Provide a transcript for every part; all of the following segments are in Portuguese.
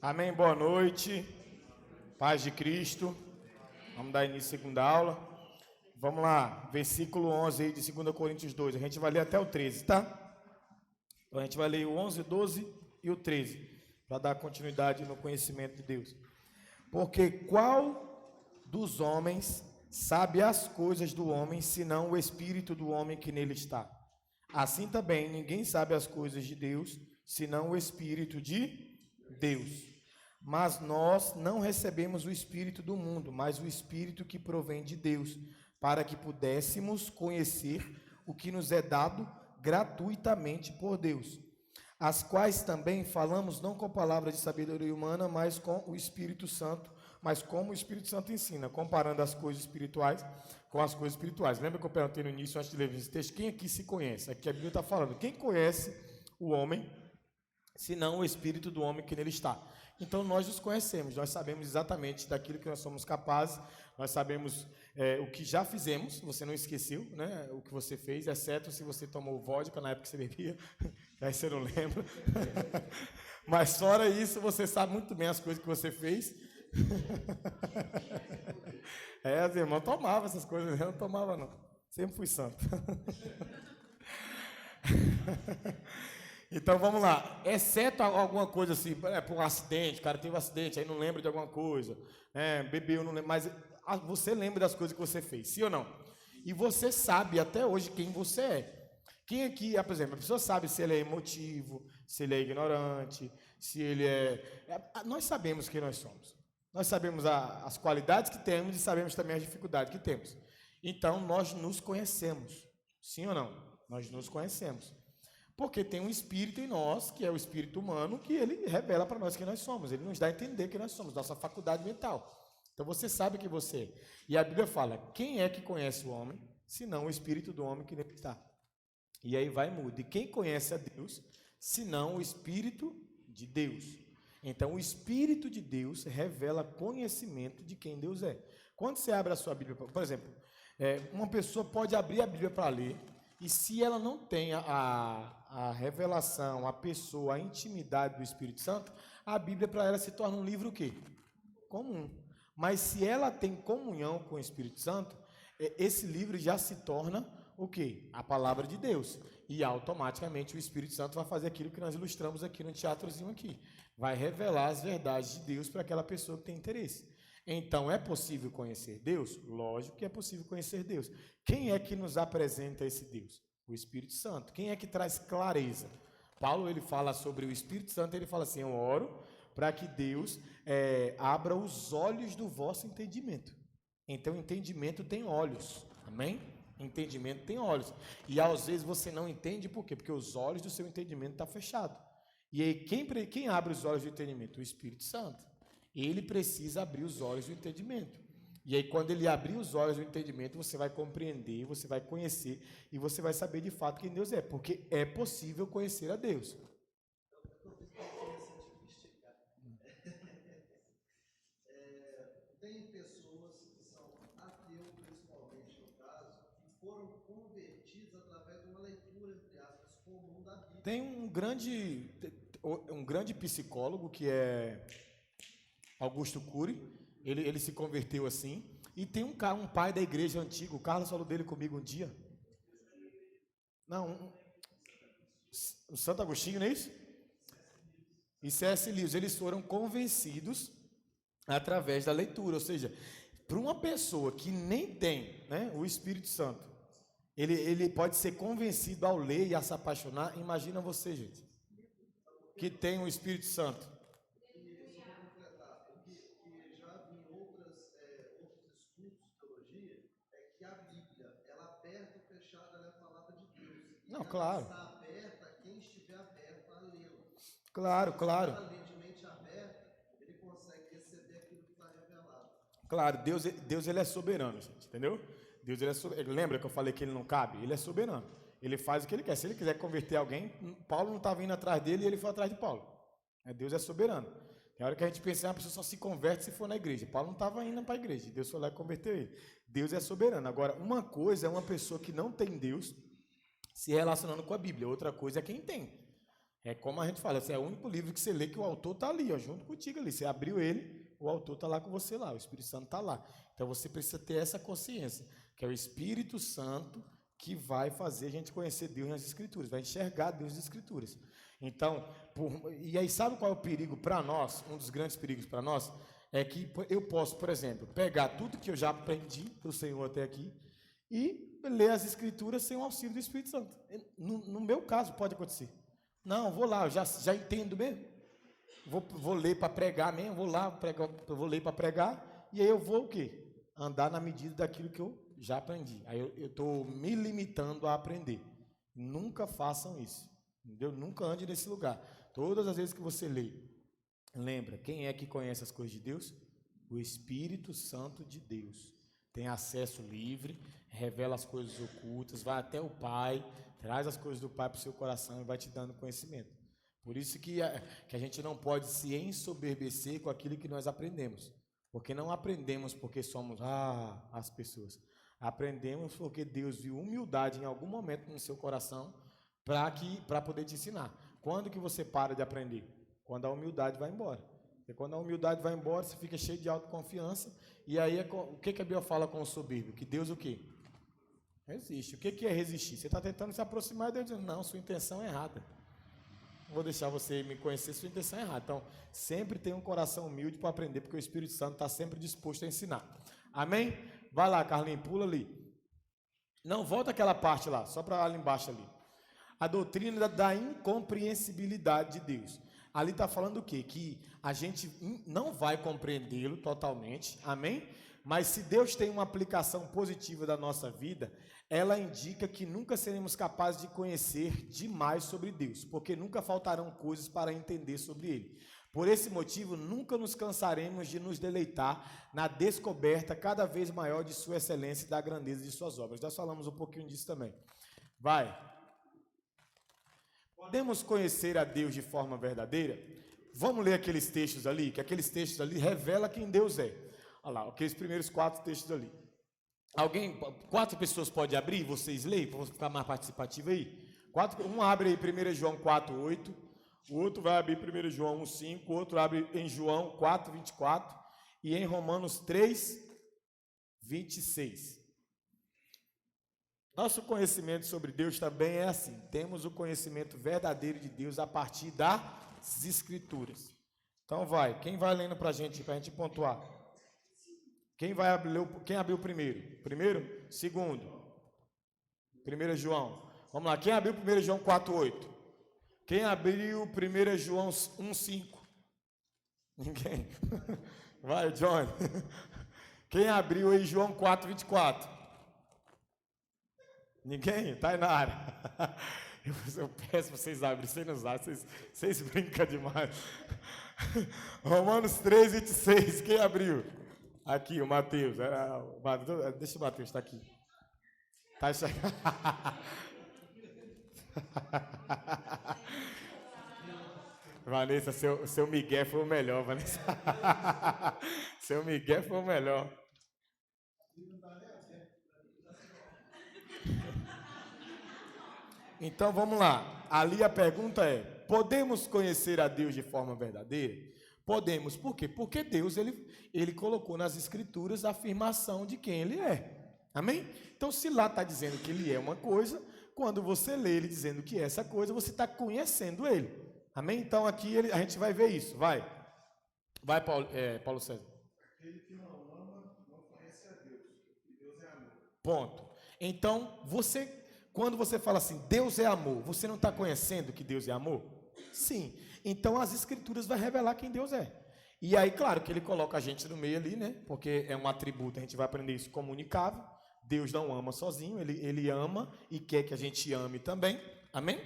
Amém, boa noite, paz de Cristo. Vamos dar início à segunda aula. Vamos lá, versículo 11 aí de 2 Coríntios 2, a gente vai ler até o 13, tá? Então a gente vai ler o 11, 12 e o 13, para dar continuidade no conhecimento de Deus. Porque qual dos homens sabe as coisas do homem, senão o espírito do homem que nele está? Assim também ninguém sabe as coisas de Deus, senão o espírito de Deus. Mas nós não recebemos o espírito do mundo, mas o espírito que provém de Deus, para que pudéssemos conhecer o que nos é dado gratuitamente por Deus, as quais também falamos não com palavras de sabedoria humana, mas com o Espírito Santo, mas como o Espírito Santo ensina, comparando as coisas espirituais com as coisas espirituais. Lembra que eu perguntei no início, antes de ler esse texto, quem aqui se conhece? Aqui a Bíblia está falando, quem conhece o homem, senão o espírito do homem que nele está? Então nós nos conhecemos, nós sabemos exatamente daquilo que nós somos capazes, nós sabemos o que já fizemos, você não esqueceu, né, o que você fez, exceto se você tomou vodka na época que você bebia, aí você não lembra. Mas fora isso, você sabe muito bem as coisas que você fez. As irmãs tomavam essas coisas, eu não tomava não, sempre fui santo. Então vamos lá, exceto alguma coisa assim, por um acidente, o cara teve um acidente, aí não lembra de alguma coisa, bebeu, não lembra, mas você lembra das coisas que você fez, sim ou não? E você sabe até hoje quem você é. Quem aqui, por exemplo, a pessoa sabe se ele é emotivo, se ele é ignorante, se ele nós sabemos quem nós somos. Nós sabemos as qualidades que temos e sabemos também as dificuldades que temos. Então nós nos conhecemos, sim ou não? Nós nos conhecemos. Porque tem um espírito em nós, que é o espírito humano, que ele revela para nós quem nós somos. Ele nos dá a entender quem nós somos, nossa faculdade mental. Então você sabe quem você é. E a Bíblia fala, quem é que conhece o homem, senão o espírito do homem que nele está? E aí vai e muda. E quem conhece a Deus, senão o espírito de Deus? Então o espírito de Deus revela conhecimento de quem Deus é. Quando você abre a sua Bíblia, por exemplo, uma pessoa pode abrir a Bíblia para ler, e se ela não tem a revelação, a pessoa, a intimidade do Espírito Santo, a Bíblia para ela se torna um livro o quê? Comum. Mas se ela tem comunhão com o Espírito Santo, esse livro já se torna o quê? A palavra de Deus. E automaticamente o Espírito Santo vai fazer aquilo que nós ilustramos aqui no teatrozinho aqui. Vai revelar as verdades de Deus para aquela pessoa que tem interesse. Então, é possível conhecer Deus? Lógico que é possível conhecer Deus. Quem é que nos apresenta esse Deus? O Espírito Santo. Quem é que traz clareza? Paulo, ele fala sobre o Espírito Santo, ele fala assim, eu oro para que Deus abra os olhos do vosso entendimento. Então, entendimento tem olhos, amém? Entendimento tem olhos. E às vezes você não entende por quê? Porque os olhos do seu entendimento estão fechados. E aí, quem abre os olhos do entendimento? O Espírito Santo. Ele precisa abrir os olhos do entendimento. E aí, quando ele abrir os olhos do entendimento, você vai compreender, você vai conhecer e você vai saber de fato quem Deus é, porque é possível conhecer a Deus. Tem pessoas que são ateus, principalmente no caso, que foram convertidas através de uma leitura, entre aspas, comum da Bíblia. Tem um grande psicólogo que é Augusto Cury, ele se converteu assim, e tem um pai da igreja antigo, o Carlos falou dele comigo um dia. Não, o Santo Agostinho, não é isso? E C.S. Lewis, eles foram convencidos através da leitura, ou seja, para uma pessoa que nem tem, né, o Espírito Santo, ele pode ser convencido ao ler e a se apaixonar. Imagina você, gente, que tem o Espírito Santo. Não, claro. Está aberta a quem estiver aberto a lê-lo. Claro, claro. Se ele está de mente aberta, ele consegue receber aquilo que está revelado. Claro, Deus ele é soberano, gente, entendeu? Deus ele é soberano. Lembra que eu falei que ele não cabe? Ele é soberano. Ele faz o que ele quer. Se ele quiser converter alguém, Paulo não estava indo atrás dele e ele foi atrás de Paulo. Deus é soberano. Tem hora que a gente pensa, a pessoa só se converte se for na igreja. Paulo não estava indo para a igreja. Deus foi lá e converteu ele. Deus é soberano. Agora, uma coisa é uma pessoa que não tem Deus se relacionando com a Bíblia. Outra coisa é quem tem. É como a gente fala, esse é o único livro que você lê que o autor está ali, ó, junto contigo ali. Você abriu ele, o autor está lá com você lá, o Espírito Santo está lá. Então você precisa ter essa consciência, que é o Espírito Santo que vai fazer a gente conhecer Deus nas Escrituras, vai enxergar Deus nas Escrituras. Então, e aí sabe qual é o perigo para nós? Um dos grandes perigos para nós é que eu posso, por exemplo, pegar tudo que eu já aprendi do Senhor até aqui e ler as Escrituras sem o auxílio do Espírito Santo. No meu caso, pode acontecer. Não, vou lá, eu já entendo mesmo. Vou ler para pregar mesmo, vou ler para pregar, e aí eu vou o quê? Andar na medida daquilo que eu já aprendi. Aí eu estou me limitando a aprender. Nunca façam isso, entendeu? Nunca ande nesse lugar. Todas as vezes que você lê, lembra, quem é que conhece as coisas de Deus? O Espírito Santo de Deus. Tem acesso livre, revela as coisas ocultas, vai até o Pai, traz as coisas do Pai para o seu coração e vai te dando conhecimento. Por isso que a gente não pode se ensoberbecer com aquilo que nós aprendemos. Porque não aprendemos porque somos as pessoas. Aprendemos porque Deus viu humildade em algum momento no seu coração para poder te ensinar. Quando que você para de aprender? Quando a humildade vai embora. Porque quando a humildade vai embora, você fica cheio de autoconfiança. E aí, o que a Bíblia fala com o soberbo? Que Deus o quê? Resiste. O que é resistir? Você está tentando se aproximar e Deus diz, não, sua intenção é errada. Não vou deixar você me conhecer, sua intenção é errada. Então, sempre tenha um coração humilde para aprender, porque o Espírito Santo está sempre disposto a ensinar. Amém? Vai lá, Carlinhos, pula ali. Não, volta aquela parte lá, só para ali embaixo ali. A doutrina da incompreensibilidade de Deus. Ali está falando o quê? Que a gente não vai compreendê-lo totalmente, amém? Mas se Deus tem uma aplicação positiva da nossa vida, ela indica que nunca seremos capazes de conhecer demais sobre Deus, porque nunca faltarão coisas para entender sobre Ele. Por esse motivo, nunca nos cansaremos de nos deleitar na descoberta cada vez maior de Sua excelência e da grandeza de Suas obras. Nós falamos um pouquinho disso também. Vai. Podemos conhecer a Deus de forma verdadeira? Vamos ler aqueles textos ali, que aqueles textos ali revelam quem Deus é. Olha lá, aqueles primeiros 4 textos ali. 4 pessoas podem abrir, vocês leem, para ficar mais participativo aí? Um abre aí 1 João 4:8, o outro vai abrir 1 João 1:5, o outro abre em João 4:24 e em Romanos 3:26. Nosso conhecimento sobre Deus também é assim. Temos o conhecimento verdadeiro de Deus a partir das Escrituras. Então vai, quem vai lendo para a gente pontuar? Quem abriu primeiro? Primeiro? Segundo? 1 João. Vamos lá, quem abriu 1 João 4:8? Quem abriu 1 João 1:5? Ninguém. Vai, John. Quem abriu aí João 4:24? Ninguém? Tainara. Eu peço para vocês abrirem, vocês não sabem, vocês brincam demais. Romanos 3:26, quem abriu? Aqui, o Mateus. Deixa o Mateus, está aqui. Tá chegando. Vanessa, seu Miguel foi o melhor, Vanessa. Seu Miguel foi o melhor. Então vamos lá. Ali a pergunta é: podemos conhecer a Deus de forma verdadeira? Podemos. Por quê? Porque Deus ele colocou nas Escrituras a afirmação de quem Ele é. Amém? Então, se lá está dizendo que Ele é uma coisa, quando você lê Ele dizendo que é essa coisa, você está conhecendo Ele. Amém? Então, aqui a gente vai ver isso. Vai, Paulo César. Aquele que não ama, não conhece a Deus. E Deus é amor. Ponto. Então, quando você fala assim, Deus é amor, você não está conhecendo que Deus é amor? Sim. Então, as Escrituras vão revelar quem Deus é. E aí, claro que Ele coloca a gente no meio ali, né? Porque é um atributo, a gente vai aprender isso comunicável. Deus não ama sozinho, Ele ama e quer que a gente ame também. Amém?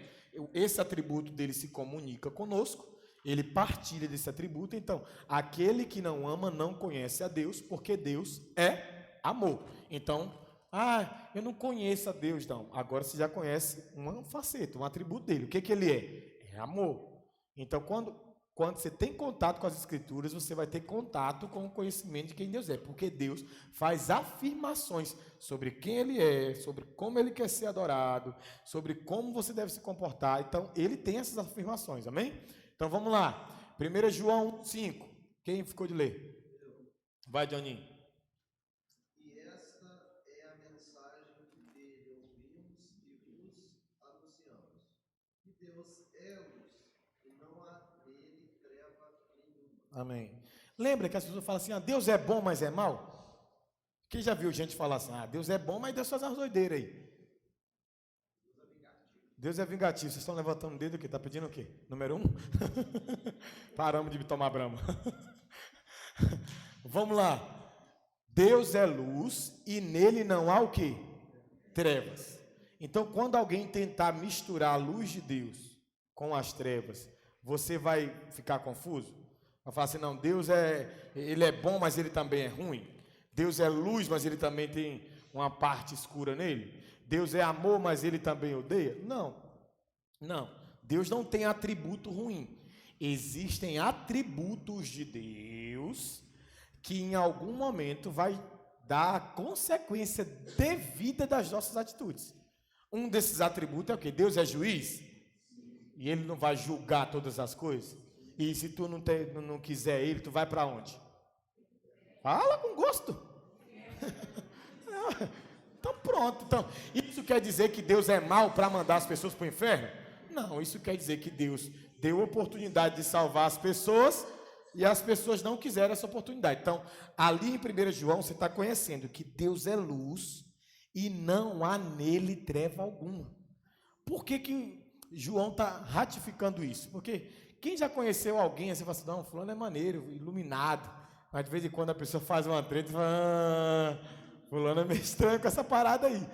Esse atributo dele se comunica conosco, Ele partilha desse atributo. Então, aquele que não ama não conhece a Deus, porque Deus é amor. Então, eu não conheço a Deus, não. Agora você já conhece uma faceta, um atributo dele. O que Ele é? É amor. Então, Quando você tem contato com as Escrituras, você vai ter contato com o conhecimento de quem Deus é, porque Deus faz afirmações sobre quem Ele é, sobre como Ele quer ser adorado, sobre como você deve se comportar. Então, Ele tem essas afirmações, amém? Então, vamos lá. 1 João 5. Quem ficou de ler? Vai, Johninho. E esta é a mensagem que dele ouvimos e vos anunciamos. Que Deus é luz, e não há nele treva nenhuma. Amém. Lembra que as pessoas falam assim, Deus é bom, mas é mal? Quem já viu gente falar assim, Deus é bom, mas Deus faz umas doideiras aí. Deus é vingativo. Vocês estão levantando o dedo aqui, está pedindo o quê? Número 1? Paramos de tomar brama. Vamos lá. Deus é luz e nele não há o quê? Trevas. Então, quando alguém tentar misturar a luz de Deus com as trevas, você vai ficar confuso? Vai falar assim, não, Deus ele é bom, mas ele também é ruim. Deus é luz, mas ele também tem uma parte escura nele. Deus é amor, mas ele também odeia. Não. Deus não tem atributo ruim. Existem atributos de Deus que em algum momento vai dar a consequência devida das nossas atitudes. Um desses atributos é o quê? Deus é juiz? E ele não vai julgar todas as coisas? E se tu não quiser ele, tu vai para onde? Fala com gosto. Então pronto. Então, isso quer dizer que Deus é mau para mandar as pessoas para o inferno? Não, isso quer dizer que Deus deu a oportunidade de salvar as pessoas e as pessoas não quiseram essa oportunidade. Então, ali em 1 João, você está conhecendo que Deus é luz e não há nele treva alguma. Por que João está ratificando isso? Porque quem já conheceu alguém, você fala assim, não, fulano é maneiro, iluminado, mas de vez em quando a pessoa faz uma treta e fala, fulano é meio estranho com essa parada aí.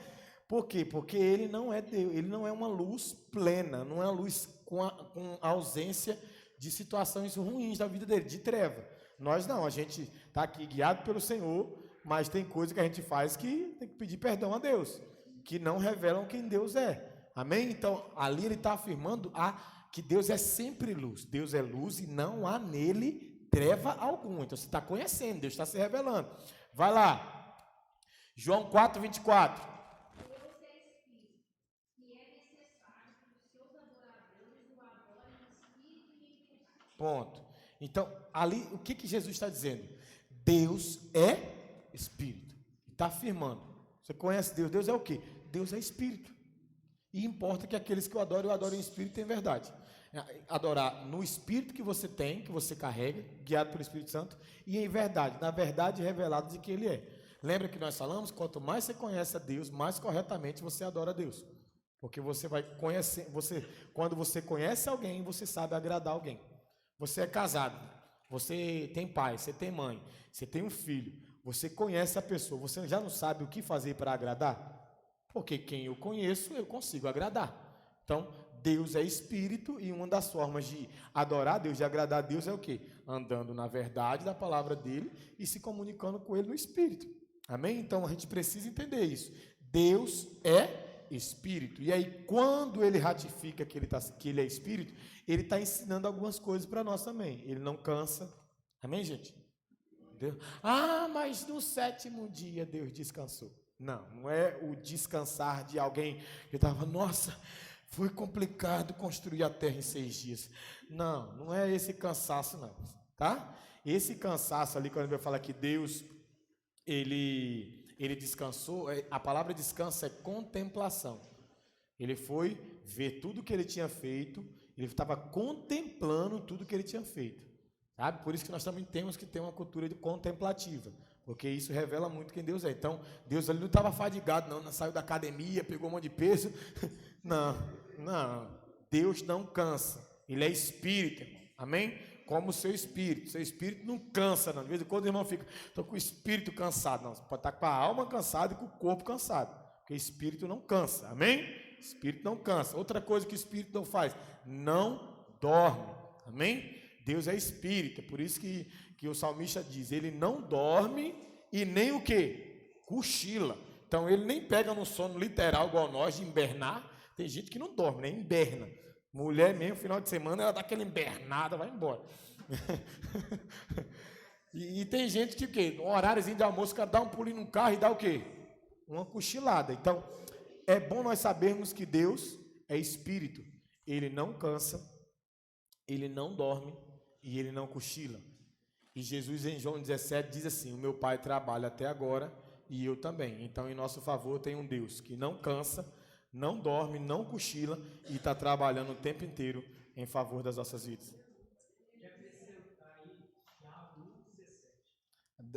Por quê? Porque ele não é Deus, ele não é uma luz plena, não é uma luz com ausência de situações ruins da vida dele, de treva. Nós não, a gente está aqui guiado pelo Senhor, mas tem coisa que a gente faz que tem que pedir perdão a Deus, que não revelam quem Deus é. Amém? Então, ali ele está afirmando que Deus é sempre luz. Deus é luz e não há nele treva alguma. Então, você está conhecendo, Deus está se revelando. Vai lá. João 4, 24. Ponto. Então, ali, o que Jesus está dizendo? Deus é Espírito. Está afirmando. Você conhece Deus? Deus é o quê? Deus é Espírito. E importa que aqueles que o adorem em Espírito e em verdade. Adorar no Espírito que você tem, que você carrega, guiado pelo Espírito Santo, e em verdade, na verdade revelada de que Ele é. Lembra que nós falamos? Quanto mais você conhece a Deus, mais corretamente você adora a Deus. Porque você vai conhecer, quando você conhece alguém, você sabe agradar alguém. Você é casado, você tem pai, você tem mãe, você tem um filho, você conhece a pessoa, você já não sabe o que fazer para agradar? Porque quem eu conheço, eu consigo agradar. Então, Deus é Espírito e uma das formas de adorar Deus, de agradar a Deus é o quê? Andando na verdade da palavra dele e se comunicando com ele no Espírito. Amém? Então, a gente precisa entender isso. Deus é Espírito. E aí, quando ele ratifica que ele é Espírito, ele está ensinando algumas coisas para nós também. Ele não cansa. Amém, gente? Deus. Mas no 7º dia Deus descansou. Não é o descansar de alguém que estava, nossa, foi complicado construir a terra em 6 dias. Não é esse cansaço não, tá? Esse cansaço ali, quando ele fala que Deus, ele descansou, a palavra descanso é contemplação. Ele foi ver tudo que ele tinha feito, ele estava contemplando tudo que ele tinha feito. Sabe? Por isso que nós também temos que ter uma cultura contemplativa, porque isso revela muito quem Deus é. Então, Deus ali não estava fadigado, não saiu da academia, pegou um monte de peso. Não. Deus não cansa. Ele é Espírito, irmão. Amém? Como o seu espírito não cansa, não. De vez em quando o irmão fica, estou com o espírito cansado. Não, você pode estar com a alma cansada e com o corpo cansado, porque espírito não cansa, amém? Espírito não cansa. Outra coisa que o espírito não faz, não dorme, amém? Deus é espírito, é por isso que o salmista diz, ele não dorme e nem o quê? Cochila. Então ele nem pega no sono literal igual nós, de invernar. Tem gente que não dorme, nem inverna. Mulher mesmo, final de semana, ela dá aquela embernada, vai embora. E tem gente que o quê? No horáriozinho de almoço, o cara dá um pulinho no carro e dá o quê? Uma cochilada. Então, é bom nós sabermos que Deus é espírito. Ele não cansa, ele não dorme e ele não cochila. E Jesus em João 17 diz assim: o meu Pai trabalha até agora e eu também. Então, em nosso favor, tem um Deus que não cansa, não dorme, não cochila e está trabalhando o tempo inteiro em favor das nossas vidas.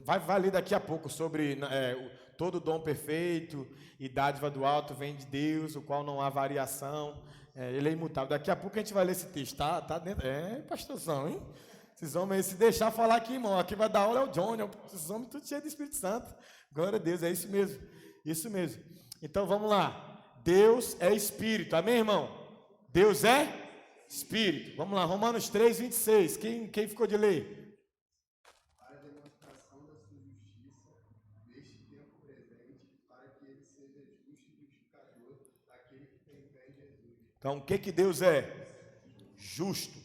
Vai ler daqui a pouco sobre todo dom perfeito e dádiva do alto vem de Deus, o qual não há variação, ele é imutável. Daqui a pouco a gente vai ler esse texto, tá dentro. Pastorzão, hein? Esses homens, se deixar falar aqui, irmão, aqui vai dar aula é o Johnny, esses homens tudo cheio do Espírito Santo. Glória a Deus, é isso mesmo, isso mesmo. Então vamos lá, Deus é Espírito, amém, irmão? Deus é Espírito. Vamos lá, Romanos 3, 26, quem ficou de ler? Então, o que Deus é? Justo.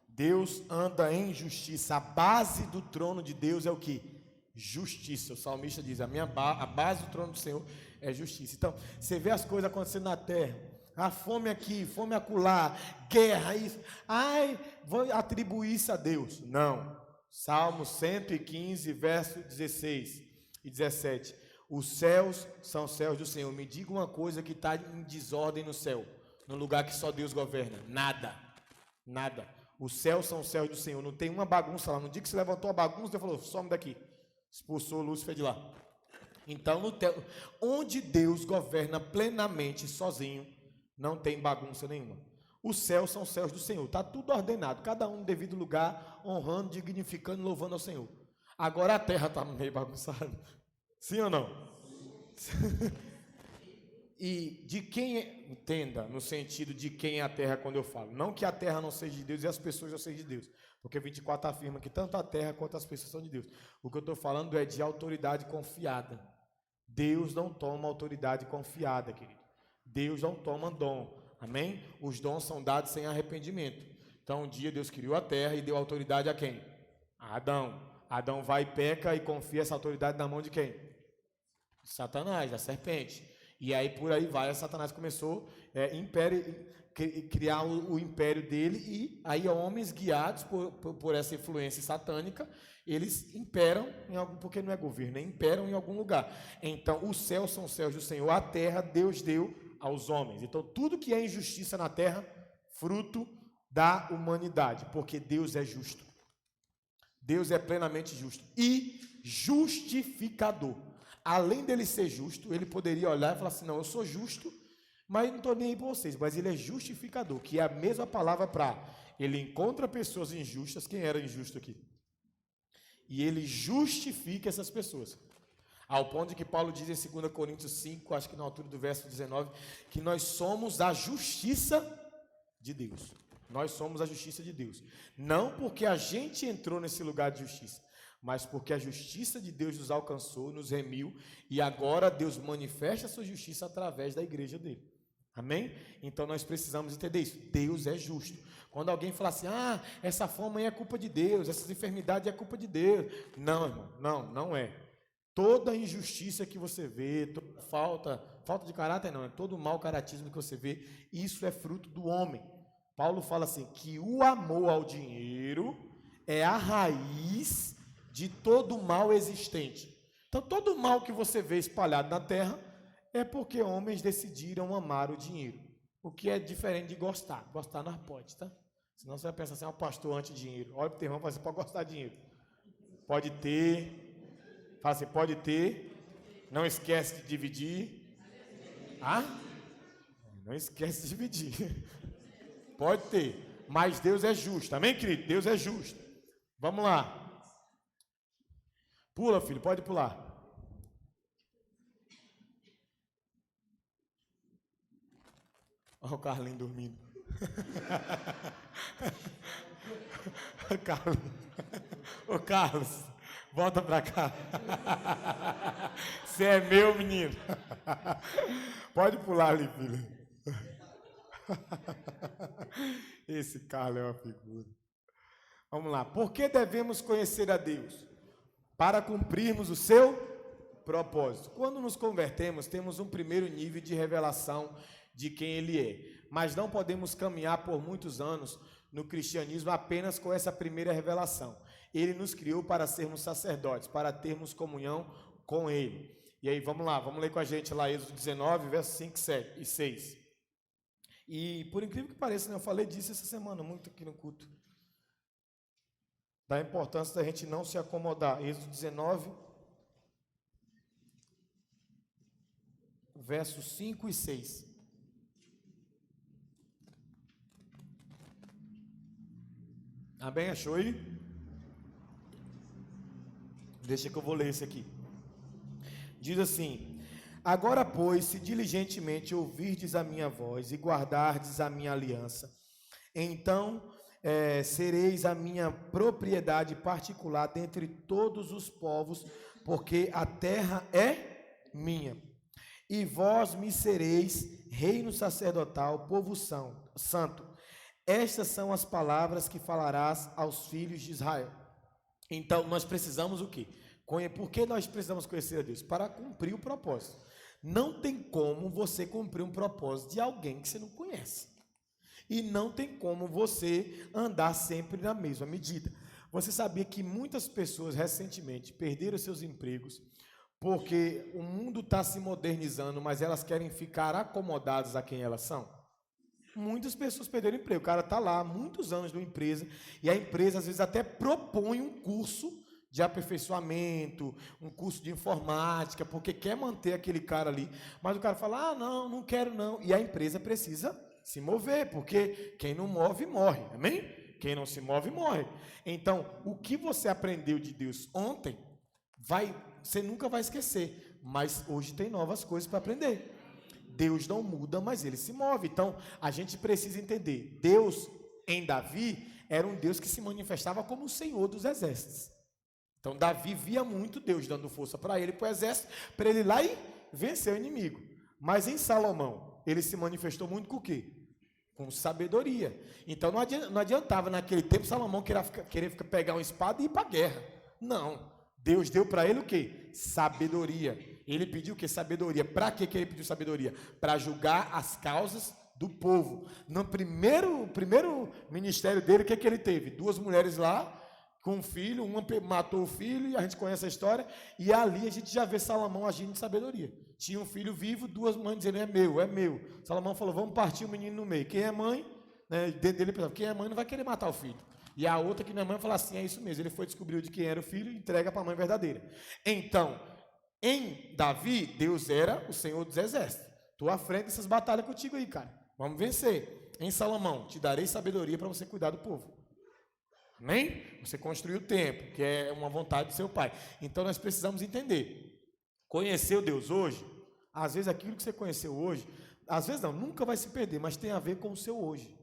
Deus anda em justiça. A base do trono de Deus é o que? Justiça. O salmista diz, a base do trono do Senhor é justiça. Então, você vê as coisas acontecendo na terra. A fome aqui, fome acolá, guerra, isso. Ai, vou atribuir isso a Deus. Não. Salmo 115, verso 16 e 17. Os céus são céus do Senhor. Me diga uma coisa que está em desordem no céu. No lugar que só Deus governa. Nada. Nada. Os céus são os céus do Senhor. Não tem uma bagunça lá. No dia que se levantou a bagunça, Deus falou, some daqui. Expulsou Lúcifer de lá. Então, onde Deus governa plenamente sozinho, não tem bagunça nenhuma. Os céus são os céus do Senhor. Está tudo ordenado. Cada um no devido lugar, honrando, dignificando, louvando ao Senhor. Agora a terra está meio bagunçada. Sim ou não? E de quem, entenda, no sentido de quem é a terra quando eu falo. Não que a terra não seja de Deus e as pessoas não sejam de Deus. Porque 24 afirma que tanto a terra quanto as pessoas são de Deus. O que eu estou falando é de autoridade confiada. Deus não toma autoridade confiada, querido. Deus não toma dom. Amém? Os dons são dados sem arrependimento. Então um dia Deus criou a terra e deu autoridade a quem? A Adão. Adão vai e peca e confia essa autoridade na mão de quem? Satanás, da serpente. E aí por aí vai, Satanás começou criar o império dele, e aí homens guiados por essa influência satânica, eles imperam em algum, porque não é governo, imperam em algum lugar. Então os céus são os céus do Senhor, a terra Deus deu aos homens. Então tudo que é injustiça na terra, fruto da humanidade, porque Deus é justo. Deus é plenamente justo e justificador. Além dele ser justo, ele poderia olhar e falar assim, não, eu sou justo, mas não estou nem aí para vocês. Mas ele é justificador, que é a mesma palavra para... Ele encontra pessoas injustas. Quem era injusto aqui? E ele justifica essas pessoas. Ao ponto de que Paulo diz em 2 Coríntios 5, acho que na altura do verso 19, que nós somos a justiça de Deus. Nós somos a justiça de Deus. Não porque a gente entrou nesse lugar de justiça, mas porque a justiça de Deus nos alcançou, nos remiu, e agora Deus manifesta a sua justiça através da igreja dele. Amém? Então nós precisamos entender isso. Deus é justo. Quando alguém fala assim, essa fome aí é culpa de Deus, essas enfermidades é culpa de Deus. Não, irmão, não é. Toda injustiça que você vê, toda falta de caráter não, é todo mau caratismo que você vê, isso é fruto do homem. Paulo fala assim, que o amor ao dinheiro é a raiz de todo mal existente. Então, todo mal que você vê espalhado na terra é porque homens decidiram amar o dinheiro. O que é diferente de gostar. Gostar nós pode, tá? Senão você vai pensar assim, pastor anti-dinheiro. Olha para o teu irmão e fala assim, pode gostar de dinheiro. Pode ter. Fala assim, pode ter. Não esquece de dividir. Não esquece de dividir. Pode ter. Mas Deus é justo. Amém, querido? Deus é justo. Vamos lá. Pula, filho, pode pular. Olha o Carlinho dormindo. Ô Carlos, volta pra cá. Você é meu, menino. Pode pular ali, filho. Esse Carlos é uma figura. Vamos lá. Por que devemos conhecer a Deus? Para cumprirmos o seu propósito. Quando nos convertemos, temos um primeiro nível de revelação de quem Ele é. Mas não podemos caminhar por muitos anos no cristianismo apenas com essa primeira revelação. Ele nos criou para sermos sacerdotes, para termos comunhão com Ele. E aí, vamos lá, vamos ler com a gente lá, Êxodo 19, versos 5 e 6. E, por incrível que pareça, eu falei disso essa semana, muito aqui no culto. Da importância da gente não se acomodar. Êxodo 19, versos 5 e 6. Amém? Achou aí? Deixa que eu vou ler esse aqui. Diz assim: agora, pois, se diligentemente ouvirdes a minha voz e guardardes a minha aliança, então sereis a minha propriedade particular dentre todos os povos, porque a terra é minha. E vós me sereis reino sacerdotal, povo santo. Estas são as palavras que falarás aos filhos de Israel. Então, nós precisamos o quê? Por que nós precisamos conhecer a Deus? Para cumprir o propósito. Não tem como você cumprir um propósito de alguém que você não conhece. E não tem como você andar sempre na mesma medida. Você sabia que muitas pessoas recentemente perderam seus empregos porque o mundo está se modernizando, mas elas querem ficar acomodadas a quem elas são? Muitas pessoas perderam emprego. O cara está lá há muitos anos numa empresa e a empresa às vezes até propõe um curso de aperfeiçoamento, um curso de informática, porque quer manter aquele cara ali. Mas o cara fala, não, não quero não. E a empresa precisa se mover, porque quem não move, morre. Amém? Quem não se move, morre. Então, o que você aprendeu de Deus ontem, você nunca vai esquecer. Mas hoje tem novas coisas para aprender. Deus não muda, mas Ele se move. Então, a gente precisa entender. Deus, em Davi, era um Deus que se manifestava como o Senhor dos exércitos. Então, Davi via muito Deus dando força para ele, para o exército, para ele ir lá e vencer o inimigo. Mas em Salomão, ele se manifestou muito com o quê? Com sabedoria. Então, não adiantava naquele tempo Salomão querer pegar uma espada e ir para a guerra. Não. Deus deu para ele o quê? Sabedoria. Ele pediu o quê? Sabedoria. Para que ele pediu sabedoria? Para julgar as causas do povo. No primeiro ministério dele, o que ele teve? 2 mulheres lá, com um filho, uma matou o filho, e a gente conhece a história, e ali a gente já vê Salomão agindo de sabedoria. Tinha um filho vivo, 2 mães dizendo, é meu, é meu. Salomão falou, vamos partir o menino no meio. Quem é mãe? Dentro dele pensava, quem é mãe não vai querer matar o filho. E a outra que não é mãe falou assim, é isso mesmo. Ele foi descobrir de quem era o filho e entrega para a mãe verdadeira. Então, em Davi, Deus era o Senhor dos exércitos. Estou à frente dessas batalhas contigo aí, cara. Vamos vencer. Em Salomão, te darei sabedoria para você cuidar do povo. Amém? Você construiu o templo, que é uma vontade do seu pai. Então nós precisamos entender. Conhecer o Deus hoje, às vezes aquilo que você conheceu hoje, às vezes não, nunca vai se perder, mas tem a ver com o seu hoje.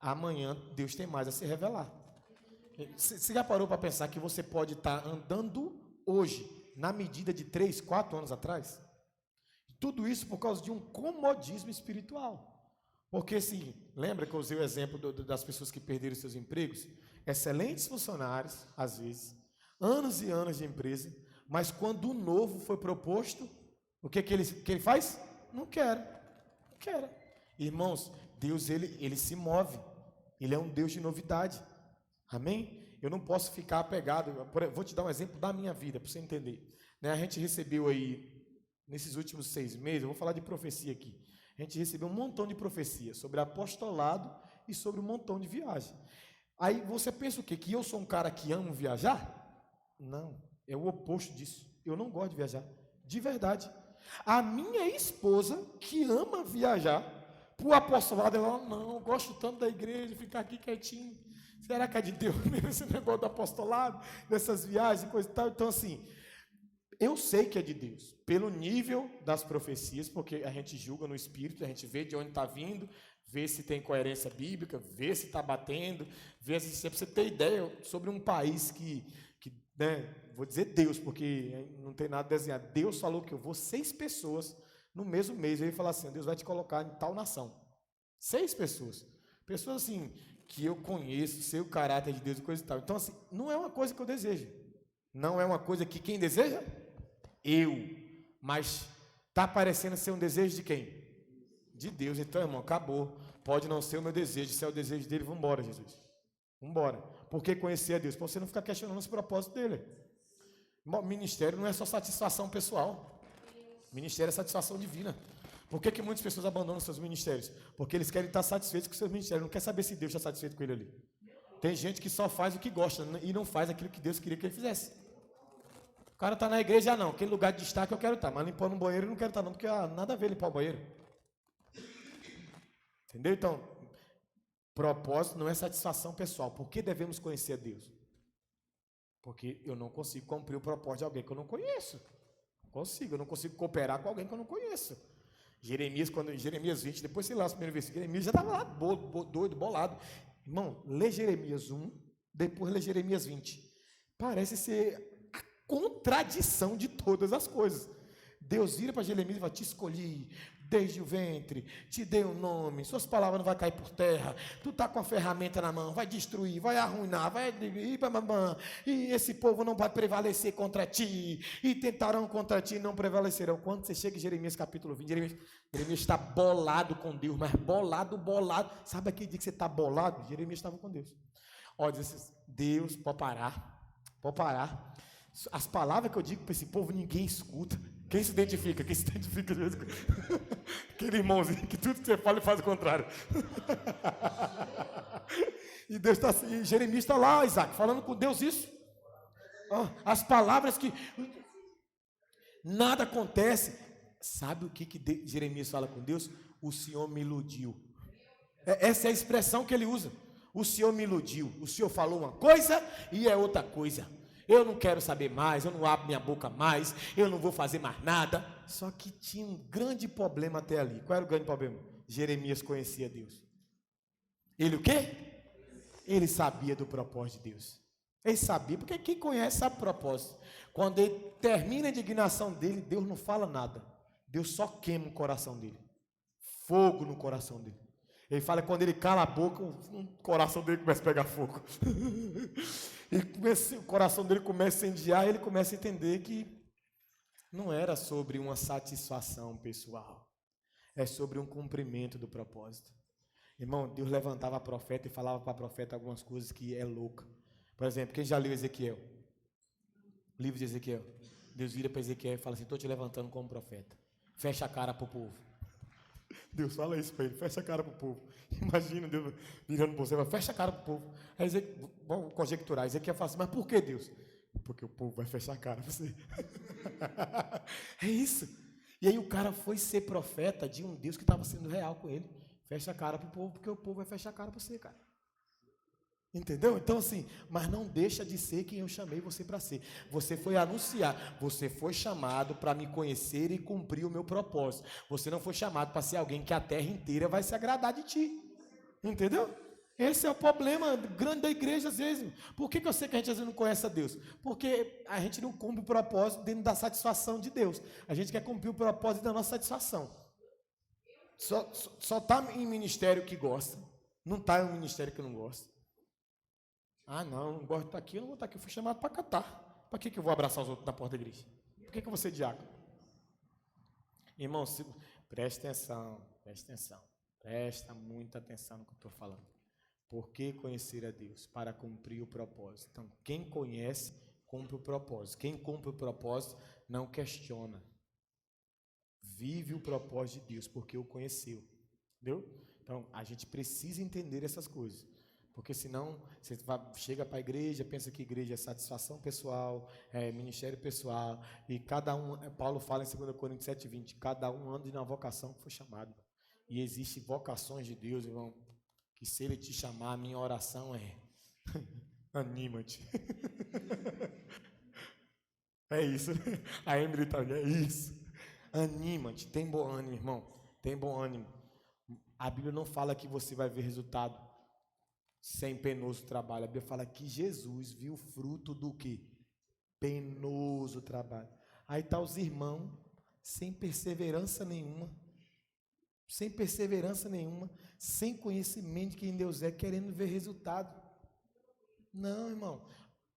Amanhã Deus tem mais a se revelar. Você já parou para pensar que você pode estar andando hoje na medida de 3, 4 anos atrás? Tudo isso por causa de um comodismo espiritual. Porque, sim, lembra que eu usei o exemplo das pessoas que perderam seus empregos? Excelentes funcionários, às vezes, anos e anos de empresa, mas quando o novo foi proposto, o que ele faz? Não quero. Irmãos, Deus, ele se move. Ele é um Deus de novidade. Amém? Eu não posso ficar apegado. Vou te dar um exemplo da minha vida, para você entender. A gente recebeu aí, nesses últimos 6 meses, eu vou falar de profecia aqui. A gente recebeu um montão de profecia sobre apostolado e sobre um montão de viagem. Aí você pensa o quê? Que eu sou um cara que amo viajar? Não, é o oposto disso. Eu não gosto de viajar, de verdade. A minha esposa, que ama viajar, para o apostolado, ela não, eu gosto tanto da igreja, ficar aqui quietinho. Será que é de Deus mesmo esse negócio do apostolado, dessas viagens e coisa e tal? Então, assim, eu sei que é de Deus, pelo nível das profecias, porque a gente julga no espírito, a gente vê de onde está vindo, vê se tem coerência bíblica, vê se está batendo, vê se você ter ideia sobre um país que vou dizer Deus, porque não tem nada desenhado. Deus falou que eu vou 6 pessoas no mesmo mês, ele falou assim, Deus vai te colocar em tal nação. 6 pessoas. Pessoas assim, que eu conheço, sei o caráter de Deus e coisa e tal. Então, assim, não é uma coisa que eu desejo. Não é uma coisa que quem deseja? Eu. Mas está parecendo ser um desejo de quem? De Deus. Então, irmão, acabou. Pode não ser o meu desejo. Se é o desejo dele, vamos embora, Jesus. Vamos embora. Por que conhecer a Deus? Para você não ficar questionando esse propósito dele. Ministério não é só satisfação pessoal. Ministério é satisfação divina. Por que muitas pessoas abandonam seus ministérios? Porque eles querem estar satisfeitos com seus ministérios. Não quer saber se Deus está satisfeito com ele ali. Tem gente que só faz o que gosta e não faz aquilo que Deus queria que ele fizesse. O cara está na igreja, não. Aquele lugar de destaque eu quero estar. Mas limpando um banheiro eu não quero estar, não. Porque nada a ver limpar o banheiro. Entendeu? Então, propósito não é satisfação pessoal. Por que devemos conhecer a Deus? Porque eu não consigo cumprir o propósito de alguém que eu não conheço. Eu não consigo cooperar com alguém que eu não conheço. Jeremias 20, depois você lá, os primeiros versículos, Jeremias já estava lá doido, bolado. Irmão, lê Jeremias 1, depois lê Jeremias 20. Parece ser a contradição de todas as coisas. Deus vira para Jeremias e fala: te escolhi desde o ventre, te dei um nome, suas palavras não vão cair por terra, tu está com a ferramenta na mão, vai destruir, vai arruinar, e esse povo não vai prevalecer contra ti, e tentarão contra ti e não prevalecerão. Quando você chega em Jeremias capítulo 20, Jeremias está bolado com Deus, mas bolado, sabe aquele dia que você está bolado? Jeremias estava com Deus. Ó, diz assim: Deus, pode parar, as palavras que eu digo para esse povo ninguém escuta. Quem se identifica? Aquele irmãozinho que tudo que você fala e faz o contrário. E Deus está assim, Jeremias está lá, Isaac, falando com Deus isso. As palavras que nada acontece. Sabe o que Jeremias fala com Deus? O Senhor me iludiu. Essa é a expressão que ele usa. O Senhor me iludiu. O Senhor falou uma coisa e é outra coisa. Eu não quero saber mais, eu não abro minha boca mais, eu não vou fazer mais nada. Só que tinha um grande problema até ali. Qual era o grande problema? Jeremias conhecia Deus. Ele o quê? Ele sabia do propósito de Deus. Ele sabia, porque quem conhece sabe o propósito. Quando ele termina a indignação dele, Deus não fala nada. Deus só queima o coração dele. Fogo no coração dele. Ele fala que quando ele cala a boca, o coração dele começa a pegar fogo. E o coração dele começa a incendiar, e ele começa a entender que não era sobre uma satisfação pessoal. É sobre um cumprimento do propósito. Irmão, Deus levantava a profeta e falava para a profeta algumas coisas que é louca. Por exemplo, quem já leu Ezequiel? O livro de Ezequiel. Deus vira para Ezequiel e fala assim: estou te levantando como profeta. Fecha a cara para o povo. Deus fala isso para ele: fecha a cara para o povo. Imagina Deus virando para você e fala: fecha a cara para o povo. Aí vamos conjecturar. Ezequiel fala assim: mas por que Deus? Porque o povo vai fechar a cara para você. É isso. E aí o cara foi ser profeta de um Deus que estava sendo real com ele. Fecha a cara para o povo, porque o povo vai fechar a cara para você, cara. Entendeu? Então assim, mas não deixa de ser quem eu chamei você para ser. Você foi anunciar, você foi chamado para me conhecer e cumprir o meu propósito. Você não foi chamado para ser alguém que a terra inteira vai se agradar de ti. Entendeu? Esse é o problema grande da igreja às vezes. Por que eu sei que a gente às vezes não conhece a Deus? Porque a gente não cumpre o propósito dentro da satisfação de Deus. A gente quer cumprir o propósito da nossa satisfação. Só está em ministério que gosta. Não está em um ministério que não gosta. Ah, não gosto de estar aqui, eu não vou estar aqui. Eu fui chamado para cantar. Para que eu vou abraçar os outros na porta da igreja? Por que eu vou ser diácono? Irmão, preste atenção. Presta muita atenção no que eu estou falando. Por que conhecer a Deus? Para cumprir o propósito. Então, quem conhece, cumpre o propósito. Quem cumpre o propósito, não questiona. Vive o propósito de Deus, porque o conheceu. Entendeu? Então, a gente precisa entender essas coisas. Porque senão, você chega para a igreja, pensa que igreja é satisfação pessoal, é ministério pessoal, e cada um, Paulo fala em 2 Coríntios 7,20, cada um anda na vocação que foi chamado. E existem vocações de Deus, irmão, que se ele te chamar, a minha oração é: anima-te. É isso. A Emily está ali, é isso. Anima-te, tem bom ânimo, irmão, tem bom ânimo. A Bíblia não fala que você vai ver resultado sem penoso trabalho. A Bíblia fala que Jesus viu fruto do quê? Penoso trabalho. Aí está os irmãos sem perseverança nenhuma. sem perseverança nenhuma, sem conhecimento de quem Deus é, querendo ver resultado. Não, irmão.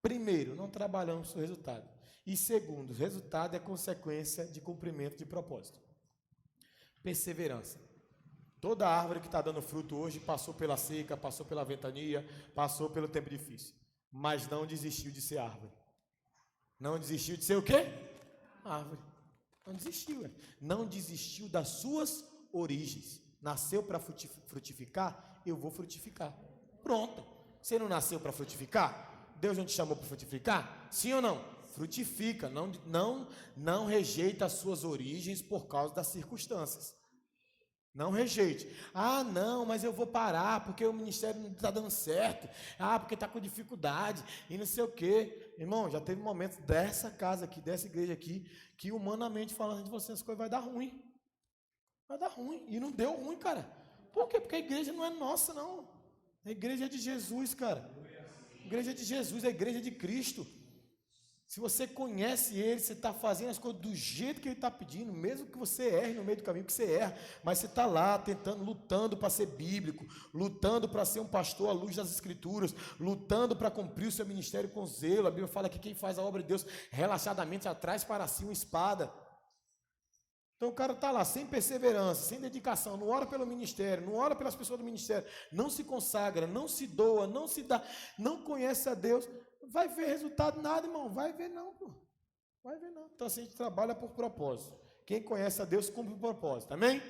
Primeiro, não trabalhamos o resultado. E segundo, resultado é consequência de cumprimento de propósito. Perseverança. Toda árvore que está dando fruto hoje passou pela seca, passou pela ventania, passou pelo tempo difícil. Mas não desistiu de ser árvore. Não desistiu de ser o quê? Árvore. Não desistiu. Não desistiu das suas origens. Nasceu para frutificar? Eu vou frutificar. Pronto. Você não nasceu para frutificar? Deus não te chamou para frutificar? Sim ou não? Frutifica. Não rejeita as suas origens por causa das circunstâncias. Não rejeite. Ah, não, mas eu vou parar porque o ministério não está dando certo. Ah, porque está com dificuldade e não sei o quê. Irmão, já teve momentos dessa casa aqui, dessa igreja aqui, que humanamente falando de você, as coisas vai dar ruim. Vai dar ruim. E não deu ruim, cara. Por quê? Porque a igreja não é nossa, não. A igreja é de Jesus, cara. A igreja é de Jesus, a igreja é de Cristo. Se você conhece Ele, você está fazendo as coisas do jeito que Ele está pedindo, mesmo que você erre no meio do caminho, que você erra, mas você está lá tentando, lutando para ser bíblico, lutando para ser um pastor à luz das Escrituras, lutando para cumprir o seu ministério com zelo. A Bíblia fala que quem faz a obra de Deus relaxadamente atrás para si uma espada. Então o cara está lá sem perseverança, sem dedicação, não ora pelo ministério, não ora pelas pessoas do ministério, não se consagra, não se doa, não se dá, não conhece a Deus. Vai ver resultado nada, irmão. Vai ver não, pô. Vai ver não. Então assim, a gente trabalha por propósito. Quem conhece a Deus cumpre o propósito, amém?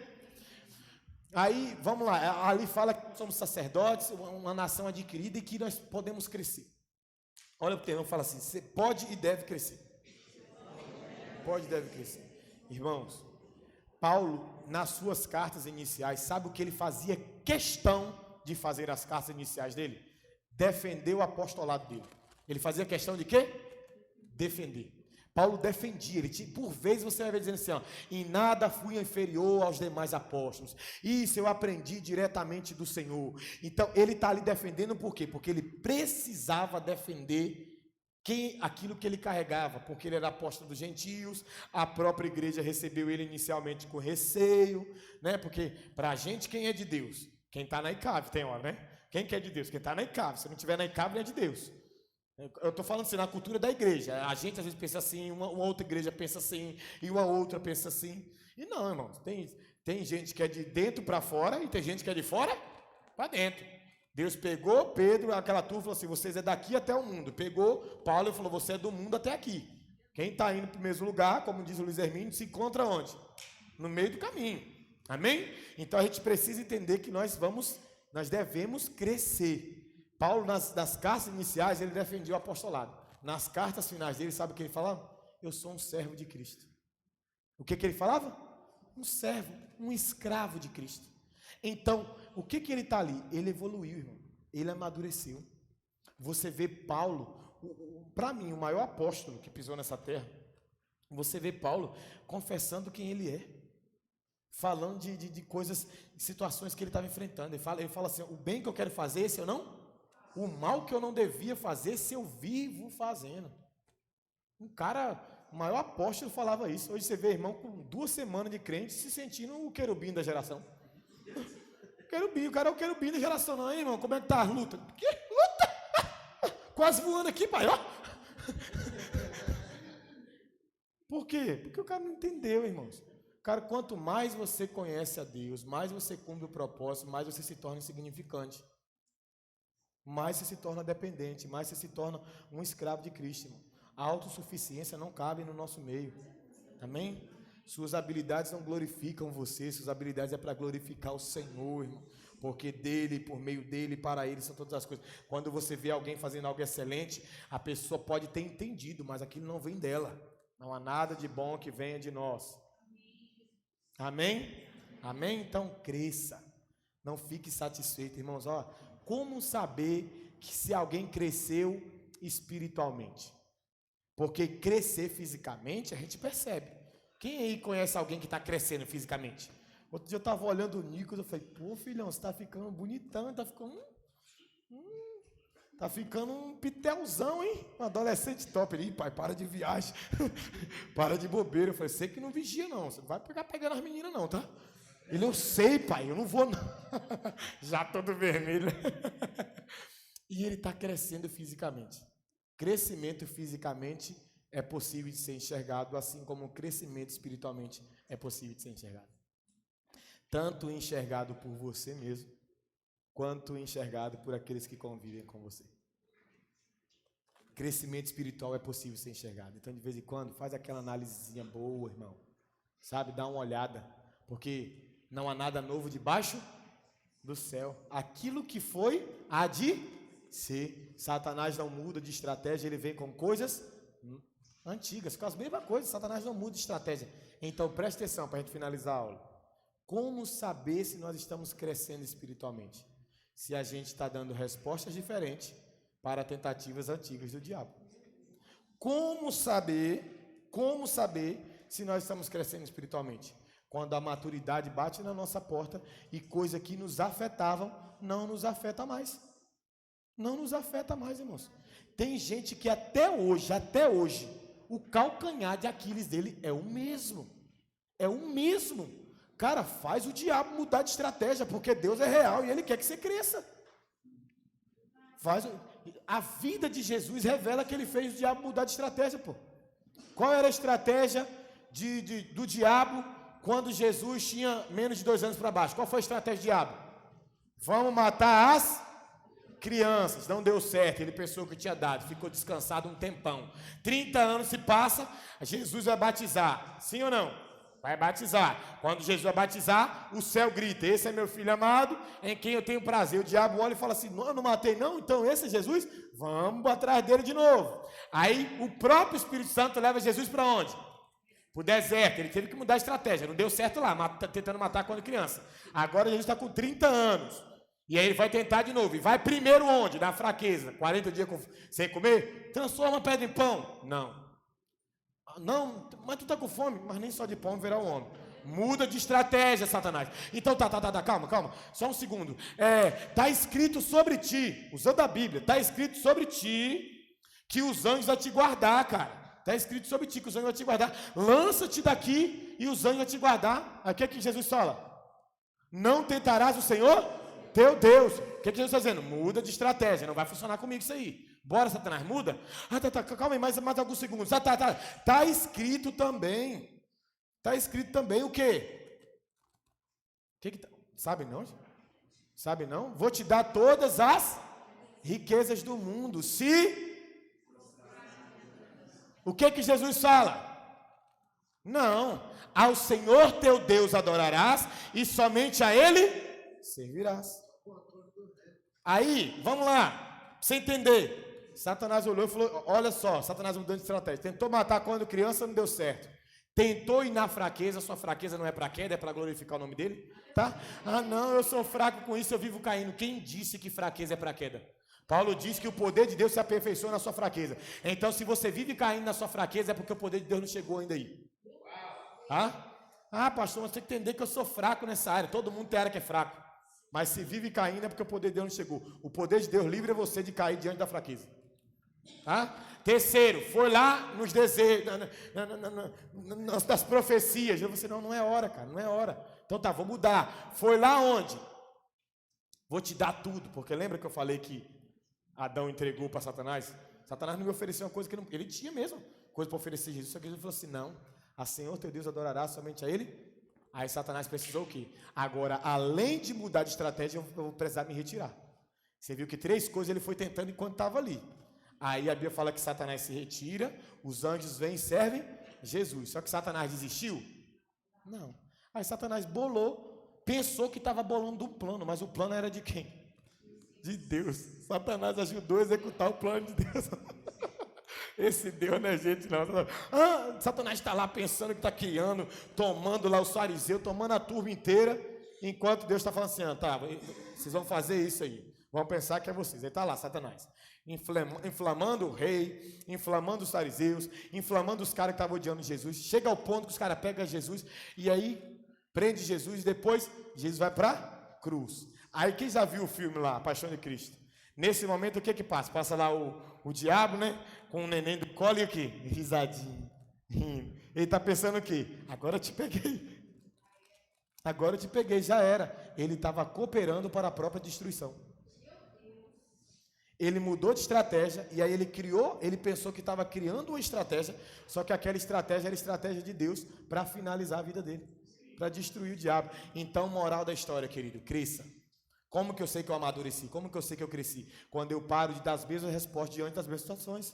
Aí, vamos lá. Ali fala que somos sacerdotes, uma nação adquirida e que nós podemos crescer. Olha o termo, fala assim, você pode e deve crescer. Pode e deve crescer. Irmãos, Paulo, nas suas cartas iniciais, sabe o que ele fazia questão de fazer as cartas iniciais dele? Defender o apostolado dele. Ele fazia questão de quê? Defender. Paulo defendia, por vezes você vai ver dizendo assim, ó, em nada fui inferior aos demais apóstolos. Isso eu aprendi diretamente do Senhor. Então, ele está ali defendendo por quê? Porque ele precisava defender aquilo que ele carregava, porque ele era apóstolo dos gentios, a própria igreja recebeu ele inicialmente com receio, né? Porque para a gente, quem é de Deus? Quem está na ICAV, tem hora, né? Quem que é de Deus? Quem está na ICAV. Se não estiver na ICAV, não é de Deus. Eu estou falando assim, na cultura da igreja. A gente às vezes pensa assim, uma outra igreja pensa assim, e uma outra pensa assim. E não, irmãos, tem gente que é de dentro para fora e tem gente que é de fora para dentro. Deus pegou Pedro, aquela turma, falou assim, vocês é daqui até o mundo. Pegou Paulo e falou, você é do mundo até aqui. Quem está indo para o mesmo lugar, como diz o Luiz Hermínio, se encontra onde? No meio do caminho. Amém? Então a gente precisa entender que nós devemos crescer. Paulo, nas cartas iniciais, ele defendia o apostolado. Nas cartas finais dele, sabe o que ele falava? Eu sou um servo de Cristo. O que ele falava? Um servo, um escravo de Cristo. Então, o que ele está ali? Ele evoluiu, irmão. Ele amadureceu. Você vê Paulo, para mim, o maior apóstolo que pisou nessa terra, você vê Paulo confessando quem ele é. Falando de coisas, situações que ele estava enfrentando. Ele fala assim, o bem que eu quero fazer, esse eu não... O mal que eu não devia fazer, se eu vivo fazendo. O maior apóstolo falava isso. Hoje você vê irmão com 2 semanas de crente se sentindo o querubim da geração. Querubim, o cara é o querubim da geração, não, hein, irmão? Como é que tá a luta? Que luta? Quase voando aqui, pai, ó. Por quê? Porque o cara não entendeu, irmãos. Cara, quanto mais você conhece a Deus, mais você cumpre o propósito, mais você se torna insignificante. Mais você se torna dependente, mais você se torna um escravo de Cristo, irmão. A autossuficiência não cabe no nosso meio. Amém? Suas habilidades não glorificam você, suas habilidades é para glorificar o Senhor, irmão. Porque dele, por meio dele, para ele são todas as coisas. Quando você vê alguém fazendo algo excelente, a pessoa pode ter entendido, mas aquilo não vem dela. Não há nada de bom que venha de nós. Amém? Amém? Então cresça. Não fique satisfeito, irmãos. Ó, como saber que se alguém cresceu espiritualmente? Porque crescer fisicamente a gente percebe. Quem aí conhece alguém que está crescendo fisicamente? Outro dia eu estava olhando o Nicolas, eu falei, pô, filhão, você está ficando bonitão, está ficando um pitelzão, hein? Um adolescente top ali, pai, para de viagem, para de bobeira. Eu falei, você que não vigia não, você não vai pegar pegando as meninas não, tá? Ele, eu sei, pai, eu não vou não. Já todo vermelho. E ele está crescendo fisicamente. Crescimento fisicamente é possível de ser enxergado, assim como o crescimento espiritualmente é possível de ser enxergado. Tanto enxergado por você mesmo, quanto enxergado por aqueles que convivem com você. Crescimento espiritual é possível ser enxergado. Então, de vez em quando, faz aquela análisezinha boa, irmão. Sabe, dá uma olhada, porque não há nada novo debaixo do céu. Aquilo que foi, há de ser. Satanás não muda de estratégia, ele vem com coisas antigas, com as mesmas coisas. Satanás não muda de estratégia. Então, preste atenção para a gente finalizar a aula. Como saber se nós estamos crescendo espiritualmente? Se a gente está dando respostas diferentes para tentativas antigas do diabo. Como saber se nós estamos crescendo espiritualmente? Quando a maturidade bate na nossa porta e coisa que nos afetavam não nos afeta mais. Não nos afeta mais, irmãos. Tem gente que até hoje, o calcanhar de Aquiles dele é o mesmo. É o mesmo. Cara, faz o diabo mudar de estratégia, porque Deus é real e Ele quer que você cresça. A vida de Jesus revela que Ele fez o diabo mudar de estratégia, pô. Qual era a estratégia do diabo quando Jesus tinha menos de 2 anos para baixo? Qual foi a estratégia do diabo? Vamos matar as crianças. Não deu certo, ele pensou que tinha dado, ficou descansado um tempão. 30 anos se passa, Jesus vai batizar. Sim ou não? Vai batizar. Quando Jesus vai batizar, o céu grita: esse é meu filho amado, em quem eu tenho prazer. O diabo olha e fala assim: não, eu não matei não, então esse é Jesus? Vamos atrás dele de novo. Aí o próprio Espírito Santo leva Jesus para onde? Para o deserto. Ele teve que mudar a estratégia, não deu certo lá, tentando matar quando criança. Agora Jesus está com 30 anos. E aí ele vai tentar de novo. E vai primeiro onde? Na fraqueza. 40 dias sem comer? Transforma a pedra em pão. Não, mas tu está com fome. Mas nem só de pão verá o homem. Muda de estratégia, Satanás. Então calma. Só um segundo. Está escrito sobre ti, usando a Bíblia, está escrito sobre ti que os anjos vão te guardar, cara. Está escrito sobre ti que os anjos vão te guardar. Lança-te daqui e os anjos vão te guardar. Aqui é que Jesus fala: não tentarás o Senhor teu Deus. O que Jesus está dizendo? Muda de estratégia, não vai funcionar comigo isso aí. Bora, Satanás, muda. Calma aí, mais alguns segundos. Está escrito também. Está escrito também o quê? Sabe não? Sabe não? Vou te dar todas as riquezas do mundo. O que Jesus fala? Não. Ao Senhor teu Deus adorarás e somente a Ele servirás. Aí, vamos lá, pra você entender. Satanás olhou e falou: olha só, Satanás mudando de estratégia. Tentou matar quando criança, não deu certo. Tentou ir na fraqueza, sua fraqueza não é para queda, é para glorificar o nome dele, tá? Ah, não, eu sou fraco com isso, eu vivo caindo. Quem disse que fraqueza é para queda? Paulo diz que o poder de Deus se aperfeiçoa na sua fraqueza. Então, se você vive caindo na sua fraqueza, é porque o poder de Deus não chegou ainda aí. Pastor, mas você tem que entender que eu sou fraco nessa área. Todo mundo tem área que é fraco. Mas se vive caindo é porque o poder de Deus não chegou. O poder de Deus livra você de cair diante da fraqueza. Terceiro, foi lá nos desejos, das profecias. Você não é hora, cara, não é hora. Então vou mudar. Foi lá onde? Vou te dar tudo. Porque lembra que eu falei que Adão entregou para Satanás? Satanás não me ofereceu uma coisa que ele tinha mesmo. Coisa para oferecer a Jesus. Só que Jesus falou assim: não, a Senhor teu Deus adorará somente a Ele. Aí Satanás precisou o quê? Agora, além de mudar de estratégia, eu vou precisar me retirar. Você viu que 3 coisas ele foi tentando enquanto estava ali. Aí a Bíblia fala que Satanás se retira, os anjos vêm e servem Jesus. Só que Satanás desistiu? Não. Aí Satanás bolou, pensou que estava bolando um plano, mas o plano era de quem? De Deus. Satanás ajudou a executar o plano de Deus. Esse Deus não é gente não. Satanás está lá pensando que está criando, tomando lá os fariseus, tomando a turma inteira, enquanto Deus está falando assim: vocês vão fazer isso aí, vão pensar que é vocês. Aí está lá Satanás, inflamando o rei, inflamando os fariseus, inflamando os caras que estavam odiando Jesus. Chega ao ponto que os caras pegam Jesus e aí prende Jesus, e depois Jesus vai para a cruz. Aí quem já viu o filme lá, A Paixão de Cristo? Nesse momento o que passa? Passa lá o diabo, né? Com o neném do colo e aqui, risadinho, rindo. Ele está pensando o quê? Agora eu te peguei. Agora eu te peguei, já era. Ele estava cooperando para a própria destruição. Ele mudou de estratégia e aí ele pensou que estava criando uma estratégia, só que aquela estratégia era a estratégia de Deus para finalizar a vida dele, para destruir o diabo. Então, moral da história, querido, cresça. Como que eu sei que eu amadureci? Como que eu sei que eu cresci? Quando eu paro de dar as mesmas respostas diante das mesmas situações.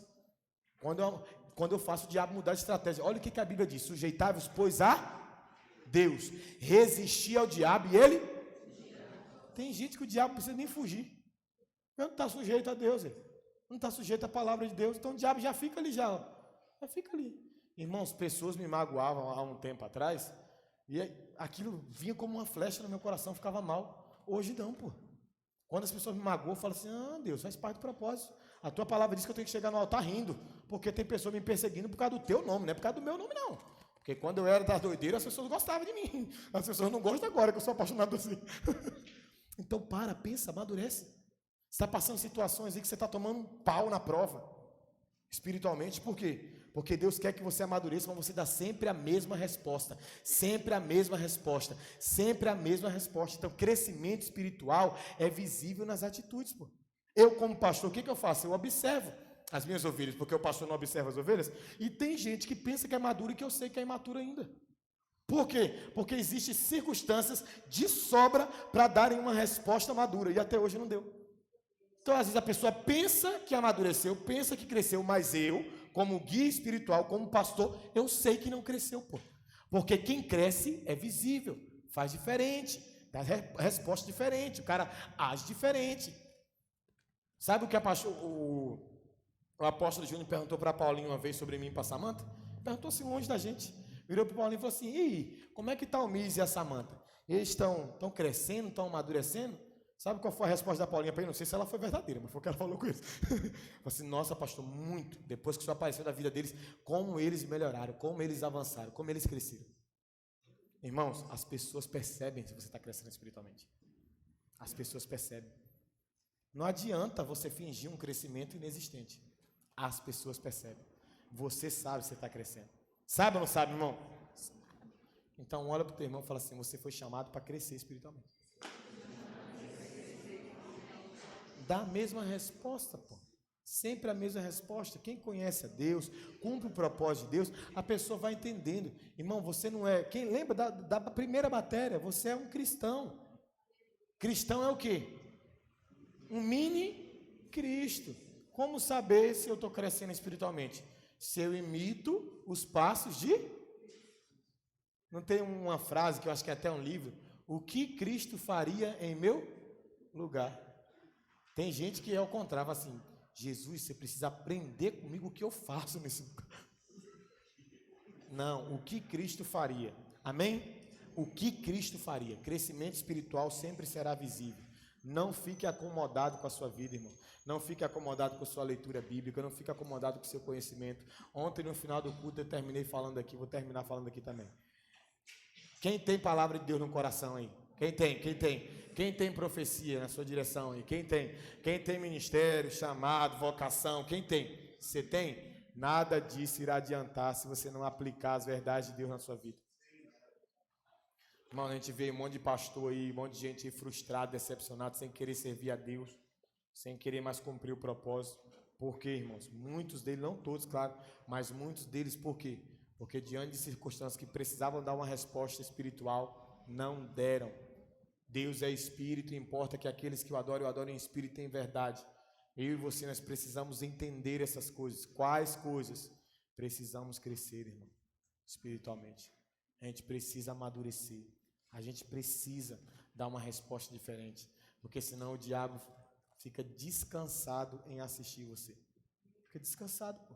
Quando eu faço o diabo mudar de estratégia. Olha o que a Bíblia diz: sujeitai-vos, pois, a Deus, resistir ao diabo e ele... Tem gente que o diabo não precisa nem fugir. Não está sujeito a Deus, não está sujeito à palavra de Deus, então o diabo já fica ali, já fica ali. Irmãos, pessoas me magoavam há um tempo atrás, e aquilo vinha como uma flecha no meu coração, ficava mal. Hoje não, pô. Quando as pessoas me magoam, eu falo assim: Deus, faz parte do propósito. A tua palavra diz que eu tenho que chegar no altar rindo, porque tem pessoas me perseguindo por causa do teu nome, não é por causa do meu nome, não. Porque quando eu era das doideiras, as pessoas gostavam de mim. As pessoas não gostam agora, que eu sou apaixonado assim. Então pensa, amadurece. Você está passando situações aí que você está tomando um pau na prova, espiritualmente. Por quê? Porque Deus quer que você amadureça, mas você dá sempre a mesma resposta, sempre a mesma resposta, sempre a mesma resposta. Então, crescimento espiritual é visível nas atitudes, pô. Eu, como pastor, o que eu faço? Eu observo as minhas ovelhas, porque o pastor não observa as ovelhas, e tem gente que pensa que é madura e que eu sei que é imatura ainda. Por quê? Porque existem circunstâncias de sobra para darem uma resposta madura, e até hoje não deu. Então, às vezes, a pessoa pensa que amadureceu, pensa que cresceu, mas eu, como guia espiritual, como pastor, eu sei que não cresceu, pô. Porque quem cresce é visível, faz diferente, dá resposta diferente, o cara age diferente. Sabe o que o apóstolo Júnior perguntou para Paulinho uma vez sobre mim e para Samanta? Perguntou assim, longe da gente. Virou para o Paulinho e falou assim: e aí, como é que está o Miz e a Samanta? Eles estão crescendo, estão amadurecendo? Sabe qual foi a resposta da Paulinha para ele? Não sei se ela foi verdadeira, mas foi o que ela falou com isso. Falou assim: nossa, pastor, muito. Depois que o senhor apareceu na vida deles, como eles melhoraram, como eles avançaram, como eles cresceram. Irmãos, as pessoas percebem se você está crescendo espiritualmente. As pessoas percebem. Não adianta você fingir um crescimento inexistente. As pessoas percebem. Você sabe se você está crescendo. Sabe ou não sabe, irmão? Então, olha para o teu irmão e fala assim: você foi chamado para crescer espiritualmente. Dá a mesma resposta, pô. Sempre a mesma resposta. Quem conhece a Deus, cumpre o propósito de Deus, a pessoa vai entendendo. Irmão, você não é... Quem lembra da primeira matéria? Você é um cristão. Cristão é o quê? Um mini Cristo. Como saber se eu estou crescendo espiritualmente? Se eu imito os passos de... Não tem uma frase que eu acho que é até um livro? O que Cristo faria em meu lugar? Tem gente que é ao contrário, assim: Jesus, você precisa aprender comigo o que eu faço nesse lugar. Não, o que Cristo faria. Amém? O que Cristo faria. Crescimento espiritual sempre será visível. Não fique acomodado com a sua vida, irmão. Não fique acomodado com a sua leitura bíblica. Não fique acomodado com o seu conhecimento. Ontem, no final do culto, eu terminei falando aqui. Vou terminar falando aqui também. Quem tem palavra de Deus no coração aí? Quem tem? Quem tem profecia na sua direção aí? Quem tem? Quem tem ministério, chamado, vocação? Quem tem? Você tem? Nada disso irá adiantar se você não aplicar as verdades de Deus na sua vida. Irmão, a gente vê um monte de pastor aí, um monte de gente frustrado, decepcionado, sem querer servir a Deus, sem querer mais cumprir o propósito. Por quê, irmãos? Muitos deles, não todos, claro, mas muitos deles, por quê? Porque diante de circunstâncias que precisavam dar uma resposta espiritual, não deram. Deus é espírito e importa que aqueles que o adorem em espírito e em verdade. Eu e você, nós precisamos entender essas coisas. Quais coisas? Precisamos crescer, irmão, espiritualmente. A gente precisa amadurecer. A gente precisa dar uma resposta diferente. Porque senão o diabo fica descansado em assistir você. Fica descansado, pô.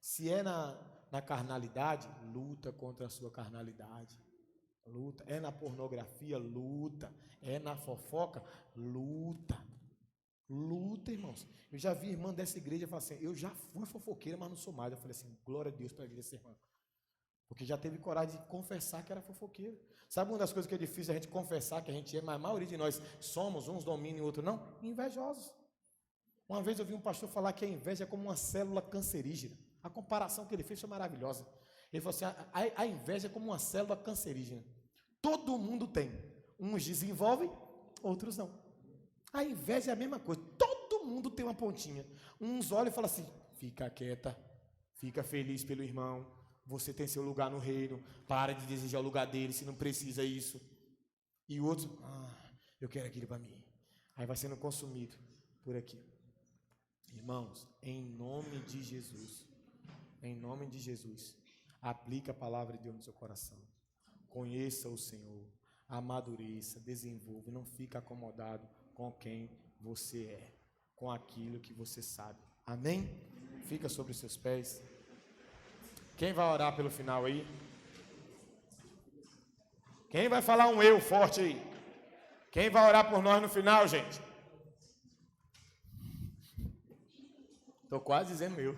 Se é na carnalidade, luta contra a sua carnalidade. Luta. É na pornografia, luta. É na fofoca, luta. Luta, irmãos. Eu já vi irmã dessa igreja falar assim: eu já fui fofoqueira, mas não sou mais. Eu falei assim: glória a Deus para a vida dessa irmã. Porque já teve coragem de confessar que era fofoqueira. Sabe uma das coisas que é difícil a gente confessar que a gente é, mas a maioria de nós somos, uns dominam e outros não? Invejosos. Uma vez eu vi um pastor falar que a inveja é como uma célula cancerígena. A comparação que ele fez foi maravilhosa. Ele falou assim: a inveja é como uma célula cancerígena. Todo mundo tem. Uns desenvolvem, outros não. A inveja é a mesma coisa. Todo mundo tem uma pontinha. Uns olham e falam assim, fica quieta, fica feliz pelo irmão, você tem seu lugar no reino, para de desejar o lugar dele, se não precisa isso. E outros, eu quero aquilo para mim. Aí vai sendo consumido por aqui. Irmãos, em nome de Jesus, aplique a palavra de Deus no seu coração. Conheça o Senhor, amadureça, desenvolva, não fique acomodado com quem você é, com aquilo que você sabe. Amém? Fica sobre os seus pés. Quem vai orar pelo final aí? Quem vai falar um eu forte aí? Quem vai orar por nós no final, gente? Estou quase dizendo eu.